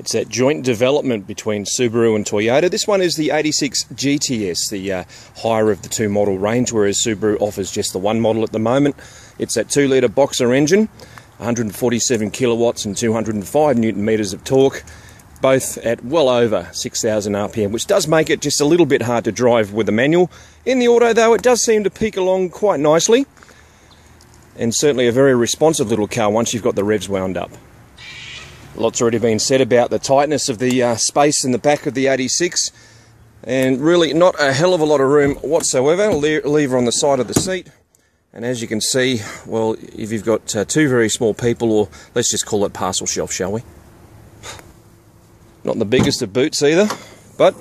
It's that joint development between Subaru and Toyota. This one is the 86 GTS, the higher of the two model range, whereas Subaru offers just the one model at the moment. It's that 2-litre boxer engine, 147 kilowatts and 205 newton meters of torque, both at well over 6,000 RPM, which does make it just a little bit hard to drive with a manual. In the auto, though, it does seem to peak along quite nicely, and certainly a very responsive little car once you've got the revs wound up. Lots already been said about the tightness of the space in the back of the 86, and really not a hell of a lot of room whatsoever. Lever on the side of the seat, and as you can see, well, if you've got two very small people, or let's just call it parcel shelf, shall we? Not the biggest of boots either, but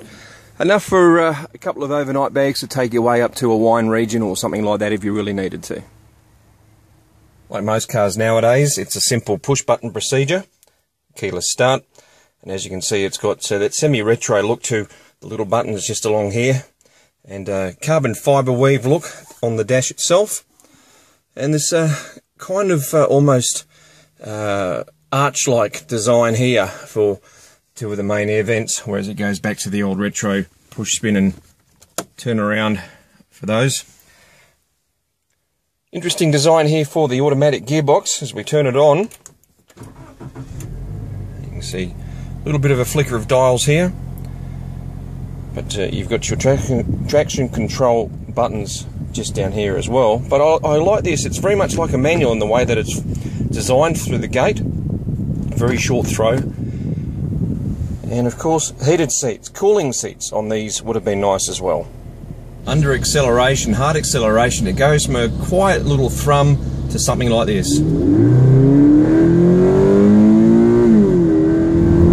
enough for a couple of overnight bags to take your way up to a wine region or something like that if you really needed to. Like most cars nowadays, it's a simple push button procedure. Keyless start, and as you can see, it's got that semi-retro look to the little buttons just along here, and carbon fibre weave look on the dash itself, and this kind of almost arch-like design here for two of the main air vents, whereas it goes back to the old retro push, spin and turn around for those. Interesting design here for the automatic gearbox. As we turn it on, see a little bit of a flicker of dials here, but you've got your traction control buttons just down here as well. But I like this. It's very much like a manual in the way that it's designed through the gate. Very short throw, and of course heated seats. Cooling seats on these would have been nice as well. Under acceleration, hard acceleration, it goes from a quiet little thrum to something like this.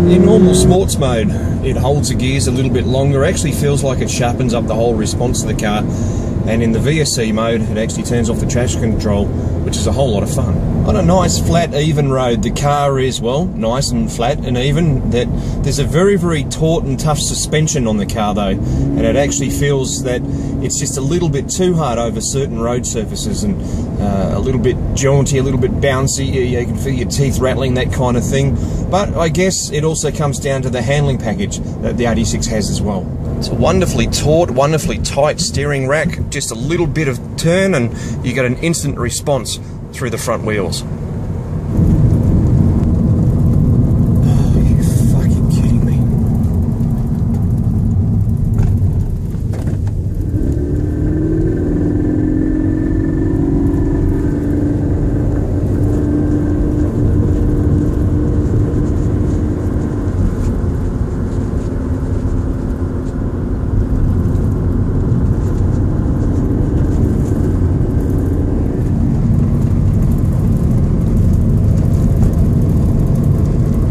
In normal sports mode, it holds the gears a little bit longer, actually feels like it sharpens up the whole response to the car, and in the VSC mode it actually turns off the traction control, which is a whole lot of fun. On a nice flat even road, the car is, well, nice and flat and even. That there's a very taut and tough suspension on the car though, and it actually feels that it's just a little bit too hard over certain road surfaces, and a little bit jaunty, a little bit bouncy. You can feel your teeth rattling, that kind of thing. But I guess it also comes down to the handling package that the 86 has as well. It's a wonderfully taut, wonderfully tight steering rack, just a little bit of turn and you get an instant response through the front wheels. Oh, you fucking kidding me?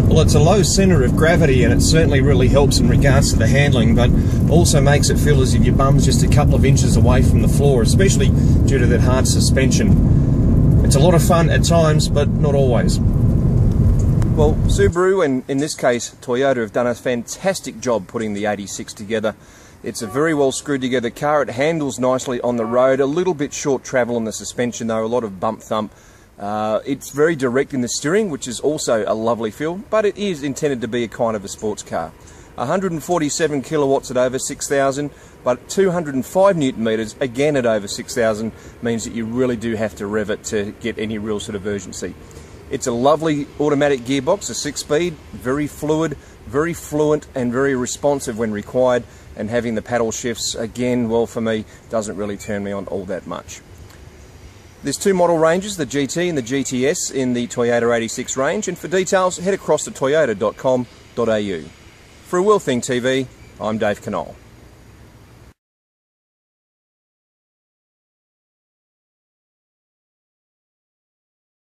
Well, it's a low centre of gravity, and it certainly really helps in regards to the handling, but also makes it feel as if your bum's just a couple of inches away from the floor, especially due to that hard suspension. It's a lot of fun at times, but not always. Well, Subaru, and in this case Toyota, have done a fantastic job putting the 86 together. It's a very well screwed together car. It handles nicely on the road, a little bit short travel on the suspension though, a lot of bump thump. It's very direct in the steering, which is also a lovely feel, but it is intended to be a kind of a sports car. 147 kilowatts at over 6,000, but 205 newton meters, again at over 6,000, means that you really do have to rev it to get any real sort of urgency. It's a lovely automatic gearbox, a 6-speed, very fluid, very fluent and very responsive when required, and having the paddle shifts, again, well, for me, doesn't really turn me on all that much. There's two model ranges, the GT and the GTS in the Toyota 86 range, and for details head across to toyota.com.au. For Wheel Thing TV, I'm Dave Canole.